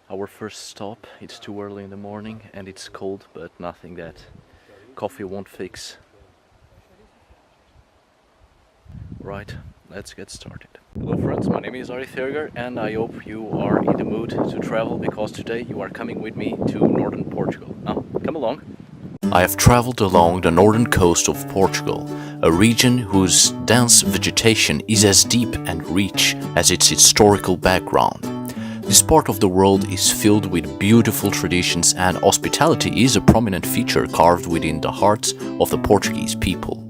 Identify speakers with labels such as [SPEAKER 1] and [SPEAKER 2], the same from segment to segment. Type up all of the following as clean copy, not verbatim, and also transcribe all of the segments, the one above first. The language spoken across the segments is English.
[SPEAKER 1] Our first stop. It's too early in the morning and it's cold, but nothing that coffee won't fix. Right, let's get started. Hello friends, my name is Ari Thurger and I hope you are in the mood to travel because today you are coming with me to northern Portugal. Now, come along. I have traveled along the northern coast of Portugal, a region whose dense vegetation is as deep and rich as its historical background. This part of the world is filled with beautiful traditions and hospitality is a prominent feature carved within the hearts of the Portuguese people.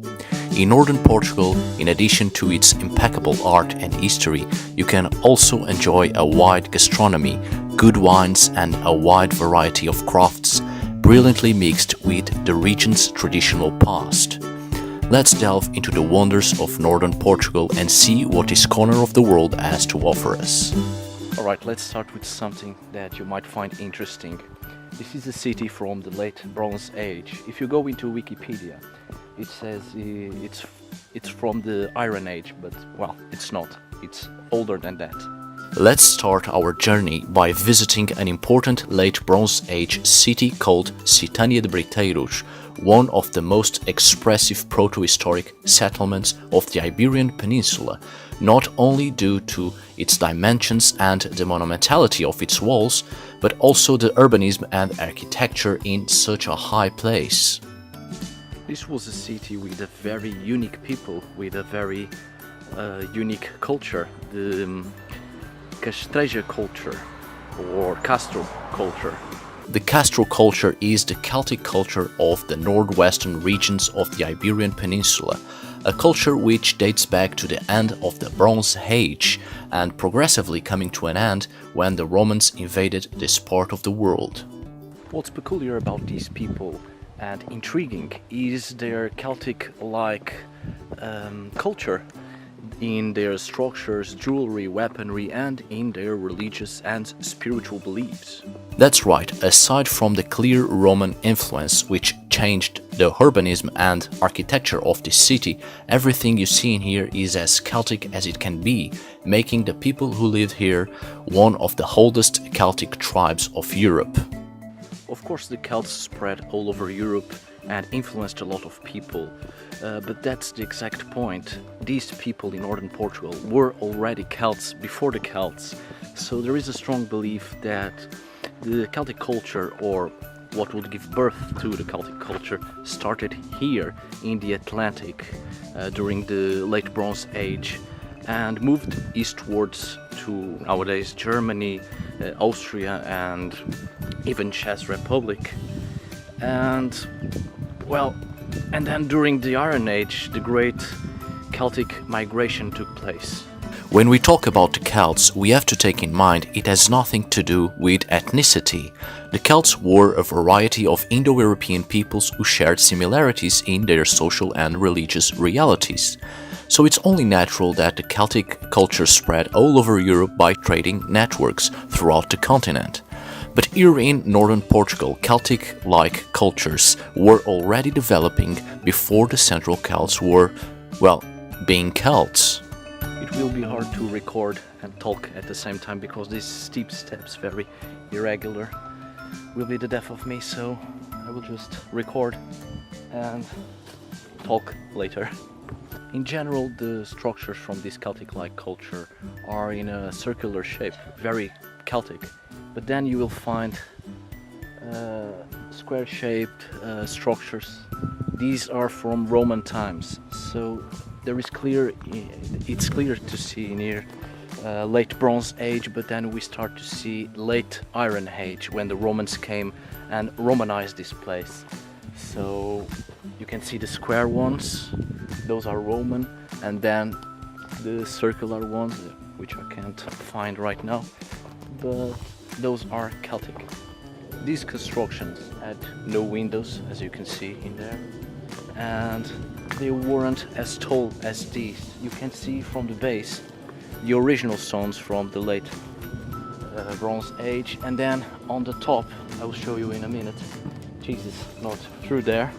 [SPEAKER 1] In northern Portugal, in addition to its impeccable art and history, you can also enjoy a wide gastronomy, good wines and a wide variety of crafts, brilliantly mixed with the region's traditional past. Let's delve into the wonders of northern Portugal and see what this corner of the world has to offer us. Alright, let's start with something that you might find interesting. This is a city from the late Bronze Age. If you go into Wikipedia, it says it's from the Iron Age, but well, it's not. It's older than that. Let's start our journey by visiting an important late Bronze Age city called Citânia de Briteiros, one of the most expressive proto-historic settlements of the Iberian Peninsula, not only due to its dimensions and the monumentality of its walls, but also the urbanism and architecture in such a high place. This was a city with a very unique people, with a very unique culture, the Castreja culture or Castro culture. The Castro culture is the Celtic culture of the northwestern regions of the Iberian Peninsula, a culture which dates back to the end of the Bronze Age and progressively coming to an end when the Romans invaded this part of the world. What's peculiar about these people and intriguing is their Celtic-like culture in their structures, jewelry, weaponry, and in their religious and spiritual beliefs. That's right, aside from the clear Roman influence which changed the urbanism and architecture of this city, everything you see in here is as Celtic as it can be, making the people who live here one of the oldest Celtic tribes of Europe. Of course, the Celts spread all over Europe and influenced a lot of people, but that's the exact point. These people in northern Portugal were already Celts before the Celts, so there is a strong belief that the Celtic culture, or what would give birth to the Celtic culture, started here in the Atlantic during the late Bronze Age and moved eastwards to nowadays Germany, Austria and even Czech Republic. And then during the Iron Age, the great Celtic migration took place. When we talk about the Celts, we have to take in mind it has nothing to do with ethnicity. The Celts were a variety of Indo-European peoples who shared similarities in their social and religious realities. So it's only natural that the Celtic culture spread all over Europe by trading networks throughout the continent. But here in northern Portugal, Celtic-like cultures were already developing before the Central Celts were, well, being Celts. It will be hard to record and talk at the same time because these steep steps, very irregular, will be the death of me, so I will just record and talk later. In general, the structures from this Celtic-like culture are in a circular shape, very Celtic. But then you will find square-shaped structures. These are from Roman times, so it's clear to see near late Bronze Age, but then we start to see late Iron Age when the Romans came and Romanized this place. So you can see the square ones, those are Roman, and then the circular ones, which I can't find right now, but those are Celtic. These constructions had no windows, as you can see in there, and they weren't as tall as these. You can see from the base the original stones from the late Bronze Age, and then on the top, I will show you in a minute. Jesus, not through there.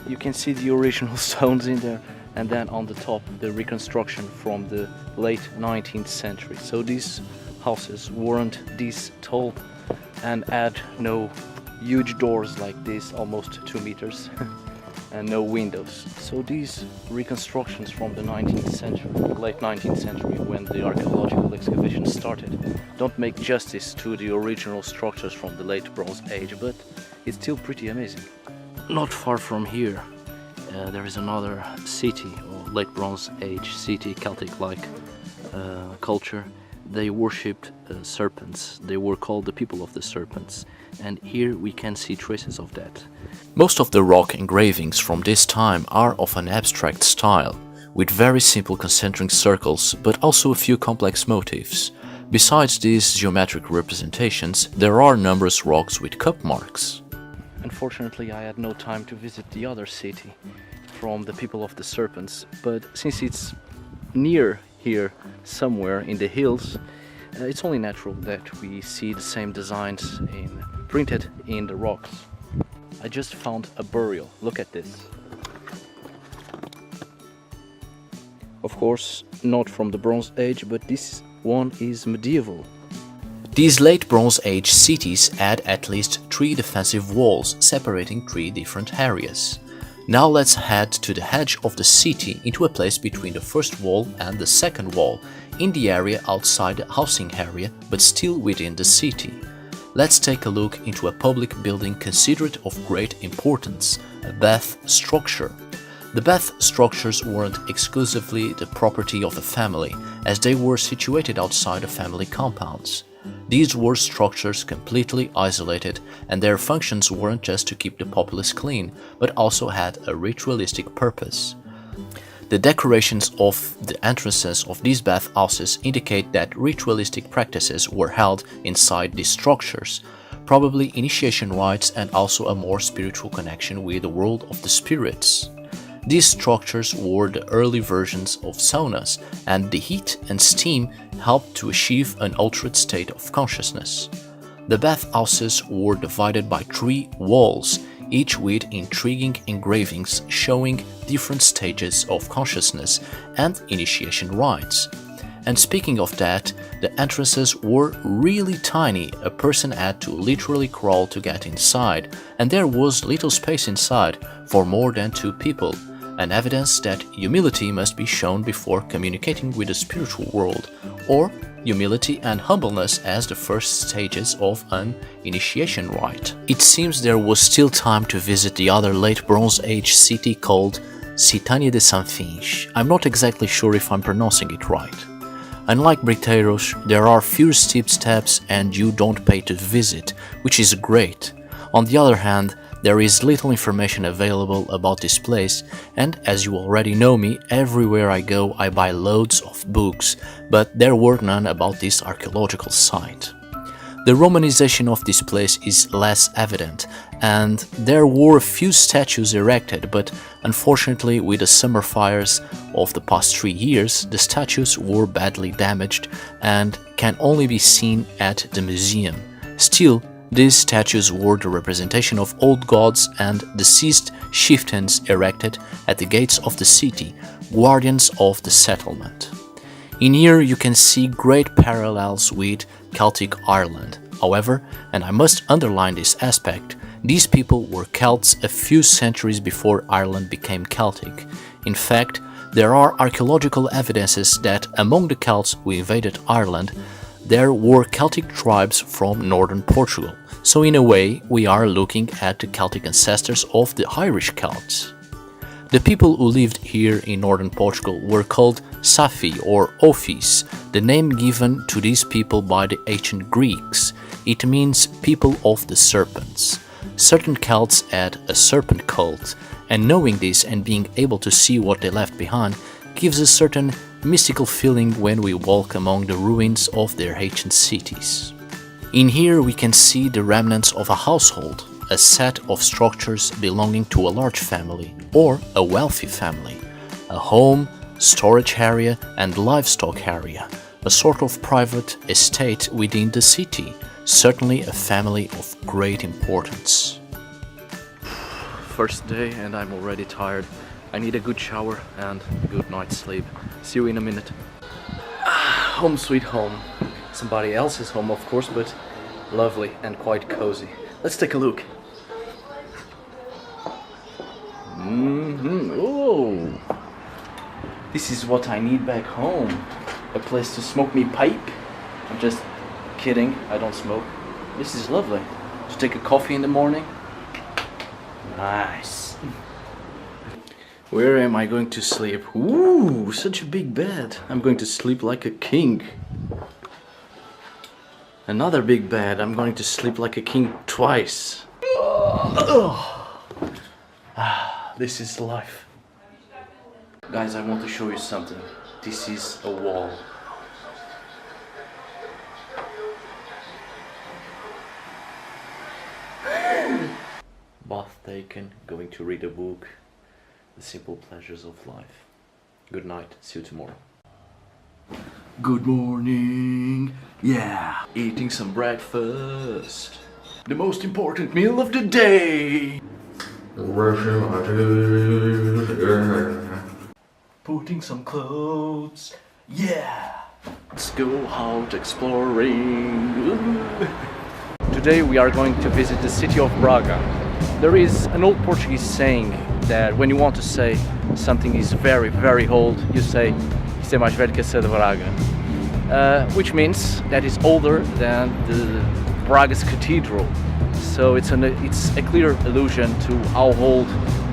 [SPEAKER 1] You can see the original stones in there, and then on the top the reconstruction from the late 19th century. So these houses weren't this tall and had no huge doors like this, almost 2 meters, and no windows. So these reconstructions from the 19th century, late 19th century, when the archaeological excavations started, don't make justice to the original structures from the late Bronze Age, but it's still pretty amazing. Not far from here, there is another city, or late Bronze Age city, Celtic-like culture. They worshipped serpents. They were called the people of the serpents, and here we can see traces of that. Most of the rock engravings from this time are of an abstract style, with very simple concentric circles, but also a few complex motifs. Besides these geometric representations, there are numerous rocks with cup marks. Unfortunately, I had no time to visit the other city from the people of the serpents, but since it's near here somewhere in the hills, it's only natural that we see the same designs printed in the rocks. I just found a burial. Look at this. Of course, not from the Bronze Age, but this one is medieval. These late Bronze Age cities had at least 3 defensive walls separating 3 different areas. Now let's head to the edge of the city, into a place between the first wall and the second wall, in the area outside the housing area, but still within the city. Let's take a look into a public building considered of great importance, a bath structure. The bath structures weren't exclusively the property of a family, as they were situated outside the family compounds. These were structures completely isolated, and their functions weren't just to keep the populace clean, but also had a ritualistic purpose. The decorations of the entrances of these bathhouses indicate that ritualistic practices were held inside these structures, probably initiation rites and also a more spiritual connection with the world of the spirits. These structures were the early versions of saunas, and the heat and steam helped to achieve an altered state of consciousness. The bathhouses were divided by 3 walls, each with intriguing engravings showing different stages of consciousness and initiation rites. And speaking of that, the entrances were really tiny. A person had to literally crawl to get inside, and there was little space inside for more than 2 people. An evidence that humility must be shown before communicating with the spiritual world, or humility and humbleness as the first stages of an initiation rite. It seems there was still time to visit the other late Bronze Age city called Citânia de Sanfinge. I'm not exactly sure if I'm pronouncing it right. Unlike Briteiros, there are few steep steps and you don't pay to visit, which is great. On the other hand, there is little information available about this place, and as you already know me, everywhere I go I buy loads of books, but there were none about this archaeological site. The Romanization of this place is less evident, and there were a few statues erected, but unfortunately with the summer fires of the past 3 years, the statues were badly damaged and can only be seen at the museum. Still, these statues were the representation of old gods and deceased chieftains erected at the gates of the city, guardians of the settlement. In here you can see great parallels with Celtic Ireland. However, and I must underline this aspect, these people were Celts a few centuries before Ireland became Celtic. In fact, there are archaeological evidences that among the Celts who invaded Ireland, there were Celtic tribes from northern Portugal. So in a way, we are looking at the Celtic ancestors of the Irish Celts. The people who lived here in northern Portugal were called Safi or Ophis, the name given to these people by the ancient Greeks. It means people of the serpents. Certain Celts had a serpent cult, and knowing this and being able to see what they left behind gives a certain mystical feeling when we walk among the ruins of their ancient cities. In here we can see the remnants of a household, a set of structures belonging to a large family or a wealthy family, a home, storage area and livestock area, a sort of private estate within the city, certainly a family of great importance. First day and I'm already tired. I need a good shower and a good night's sleep. See you in a minute. Home sweet home. somebody else's home, of course, but lovely and quite cozy. Let's take a look. Oh, this is what I need back home. A place to smoke me pipe. I'm just kidding, I don't smoke. This is lovely. To take a coffee in the morning. Nice. Where am I going to sleep? Ooh, such a big bed. I'm going to sleep like a king. Another big bed. I'm going to sleep like a king twice. This is life. Guys, I want to show you something. This is a wall. Bath taken, going to read a book. The simple pleasures of life. Good night, see you tomorrow. Good morning. Yeah, eating some breakfast. The most important meal of the day. Putting some clothes. Yeah. Let's go out exploring. Today we are going to visit the city of Braga. There is an old Portuguese saying that when you want to say something is very, very old, you say "Isto é mais velho que a cidade de Braga," which means that it's older than the Braga's cathedral. So it's a clear allusion to how old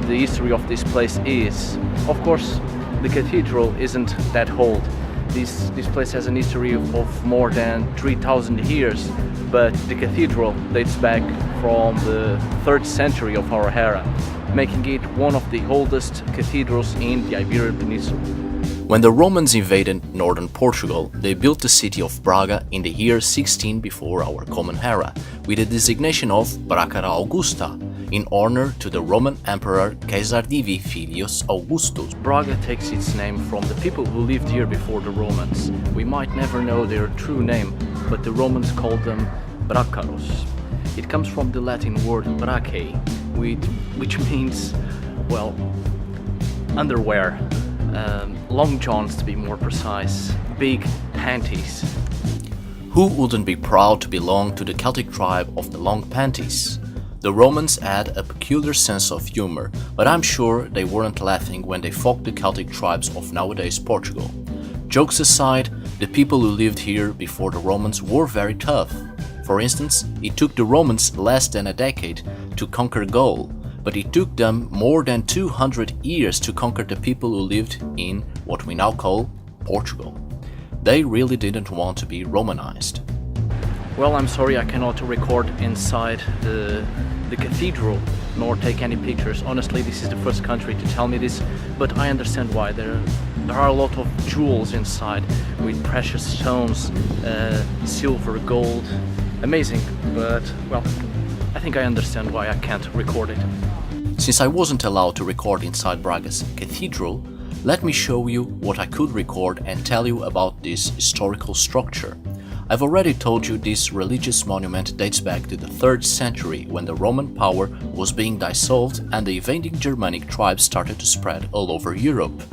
[SPEAKER 1] the history of this place is. Of course, the cathedral isn't that old. This place has an history of more than 3,000 years, but the cathedral dates back from the 3rd century of our era, making it one of the oldest cathedrals in the Iberian Peninsula. When the Romans invaded northern Portugal, they built the city of Braga in the year 16 before our common era, with the designation of Bracara Augusta, in honor to the Roman Emperor Caesar Divi Filius Augustus. Braga takes its name from the people who lived here before the Romans. We might never know their true name, but the Romans called them Bracaros. It comes from the Latin word brachae, which means, well, underwear. Long johns to be more precise, big panties. Who wouldn't be proud to belong to the Celtic tribe of the long panties? The Romans had a peculiar sense of humor, but I'm sure they weren't laughing when they fought the Celtic tribes of nowadays Portugal. Jokes aside, the people who lived here before the Romans were very tough. For instance, it took the Romans less than a decade to conquer Gaul, but it took them more than 200 years to conquer the people who lived in what we now call Portugal. They really didn't want to be Romanized. Well, I'm sorry I cannot record inside the cathedral nor take any pictures. Honestly, this is the first country to tell me this, but I understand why. There are a lot of jewels inside with precious stones, silver, gold. Amazing, but well, I think I understand why I can't record it. Since I wasn't allowed to record inside Braga's cathedral, let me show you what I could record and tell you about this historical structure. I've already told you this religious monument dates back to the 3rd century, when the Roman power was being dissolved and the invading Germanic tribes started to spread all over Europe.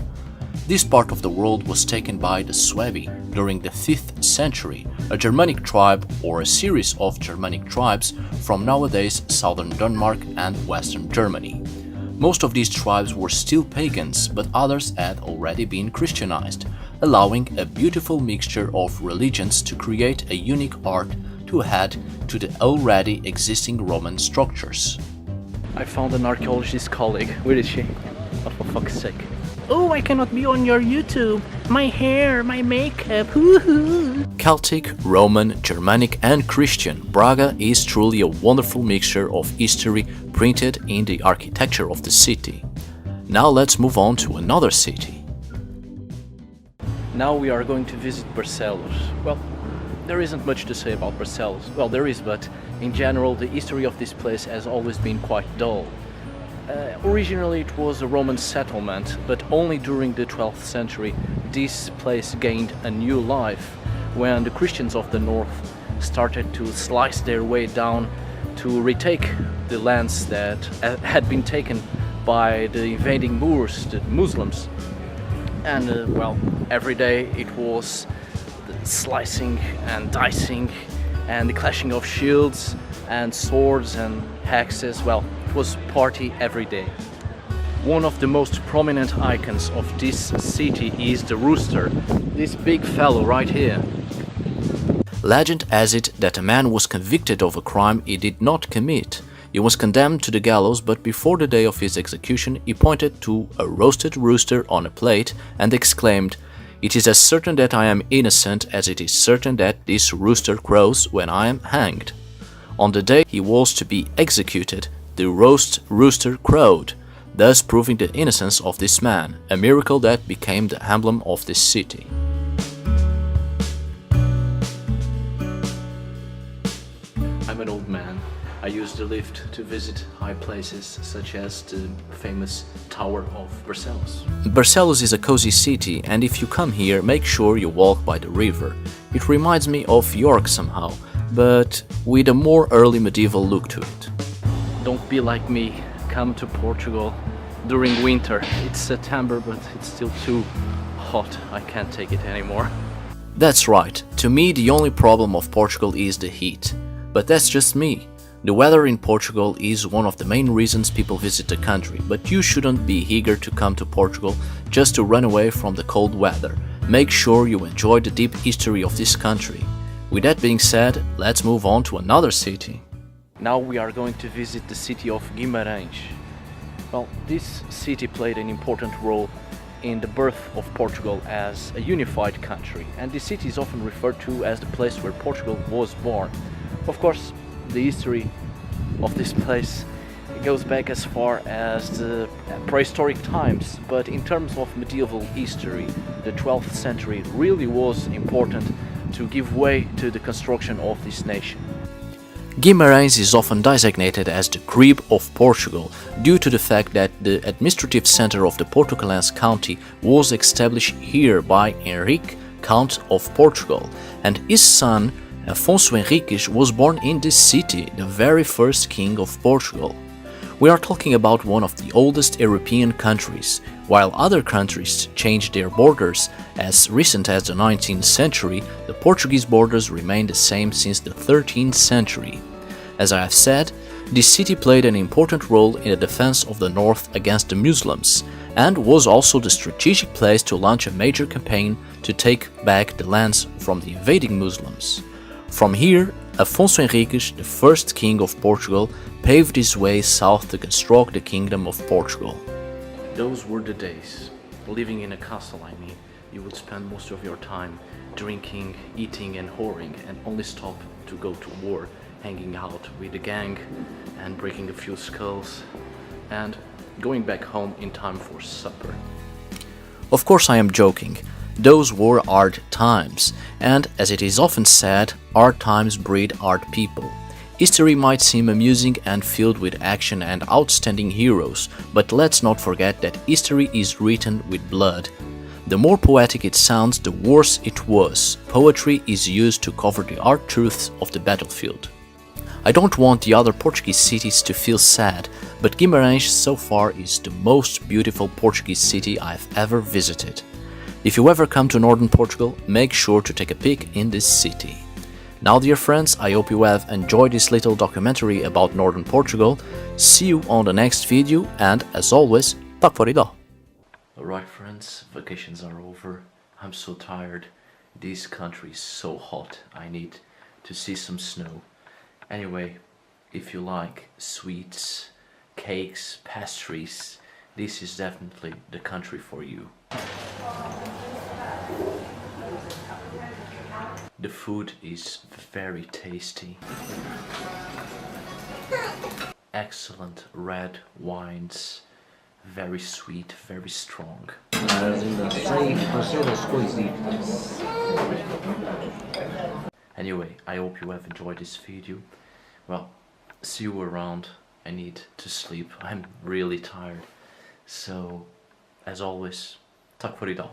[SPEAKER 1] This part of the world was taken by the Suevi during the 5th century, a Germanic tribe or a series of Germanic tribes from nowadays southern Denmark and western Germany. Most of these tribes were still pagans, but others had already been Christianized, allowing a beautiful mixture of religions to create a unique art to add to the already existing Roman structures. I found an archaeologist colleague. Where is she? Oh, for fuck's sake. Oh, I cannot be on your YouTube. My hair, my makeup. Celtic, Roman, Germanic and Christian, Braga is truly a wonderful mixture of history printed in the architecture of the city. Now let's move on to another city. Now we are going to visit Barcelos. Well, there isn't much to say about Barcelos. Well, there is, but in general the history of this place has always been quite dull. Originally it was a Roman settlement, but only during the 12th century this place gained a new life, when the Christians of the north started to slice their way down to retake the lands that had been taken by the invading Moors, the Muslims. And well, every day it was slicing and dicing and the clashing of shields and swords and axes. Well, it was party every day. One of the most prominent icons of this city is the rooster, this big fellow right here. Legend has it that a man was convicted of a crime he did not commit. He was condemned to the gallows, but before the day of his execution he pointed to a roasted rooster on a plate and exclaimed, "It is as certain that I am innocent as it is certain that this rooster crows when I am hanged." On the day he was to be executed, the roast rooster crowed, thus proving the innocence of this man, a miracle that became the emblem of this city. I'm an old man. I use the lift to visit high places such as the famous Tower of Barcelos. Barcelos is a cozy city, and if you come here, make sure you walk by the river. It reminds me of York somehow, but with a more early medieval look to it. Don't be like me. Come to Portugal during winter. It's September, but it's still too hot. I can't take it anymore. That's right. To me, the only problem of Portugal is the heat. But that's just me. The weather in Portugal is one of the main reasons people visit the country, but you shouldn't be eager to come to Portugal just to run away from the cold weather. Make sure you enjoy the deep history of this country. With that being said, let's move on to another city. Now we are going to visit the city of Guimarães. Well, this city played an important role in the birth of Portugal as a unified country, and the city is often referred to as the place where Portugal was born. Of course, the history of this place goes back as far as the prehistoric times, but in terms of medieval history, the 12th century really was important to give way to the construction of this nation. Guimarães is often designated as the crib of Portugal due to the fact that the administrative center of the Portucalense county was established here by Henrique, Count of Portugal, and his son Afonso Henriques was born in this city, the very first king of Portugal. We are talking about one of the oldest European countries. While other countries changed their borders as recent as the 19th century, the Portuguese borders remained the same since the 13th century. As I have said, this city played an important role in the defense of the north against the Muslims, and was also the strategic place to launch a major campaign to take back the lands from the invading Muslims. From here, Afonso Henriques, the first king of Portugal, paved his way south to construct the Kingdom of Portugal. Those were the days. Living in a castle, I mean. You would spend most of your time drinking, eating and whoring, and only stop to go to war, hanging out with the gang and breaking a few skulls and going back home in time for supper. Of course I am joking. Those were hard times, and as it is often said, hard times breed hard people. History might seem amusing and filled with action and outstanding heroes, but let's not forget that history is written with blood. The more poetic it sounds, the worse it was. Poetry is used to cover the hard truths of the battlefield. I don't want the other Portuguese cities to feel sad, but Guimarães so far is the most beautiful Portuguese city I've ever visited. If you ever come to northern Portugal, make sure to take a peek in this city. Now dear friends, I hope you have enjoyed this little documentary about northern Portugal. See you on the next video, and as always, tack för idag! Alright friends, vacations are over. I'm so tired. This country is so hot. I need to see some snow. Anyway, if you like sweets, cakes, pastries, this is definitely the country for you. The food is very tasty. Excellent red wines, very sweet, very strong. Anyway, I hope you have enjoyed this video. Well, see you around. I need to sleep. I'm really tired. So, as always, tack för idag.